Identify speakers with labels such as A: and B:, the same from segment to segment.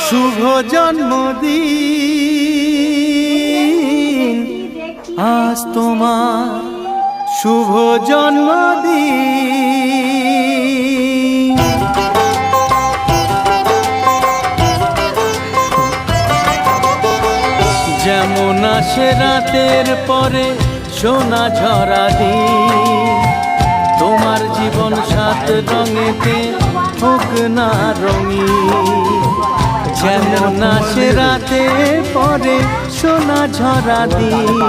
A: শুভ জন্মদিন আজ তোমার, শুভ জন্মদিন। যেমন আসে রাতের পরে সোনা ঝরা দিন, তোমার জীবন সাত রঙেতে হোক না রঙিন। যেমন আসে রাতের পরে সোনা ঝরা দিন,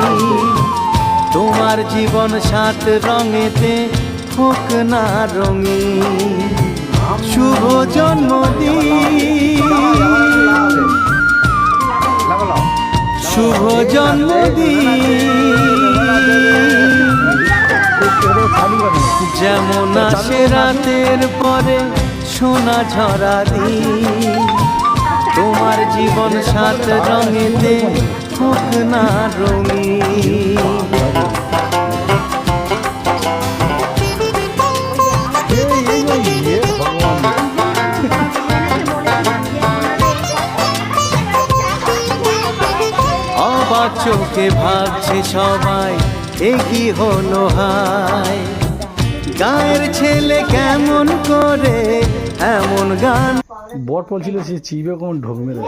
A: তোমার জীবন সাত রঙেতে হোক না রঙিন। শুভ জন্মদিন, শুভ জন্মদিন। যেমন আসে রাতের পরে সোনা ঝরা দিন, তোমার জীবন সাত রঙেতে হোক না রঙিন। অবাক চোখে ভাবছে সবাই, এ কি হলো হায়, গায়ের ছেলে কেমন করে এমন গান।
B: বট বলছিল সে চিবে কোন ঢোক মেরে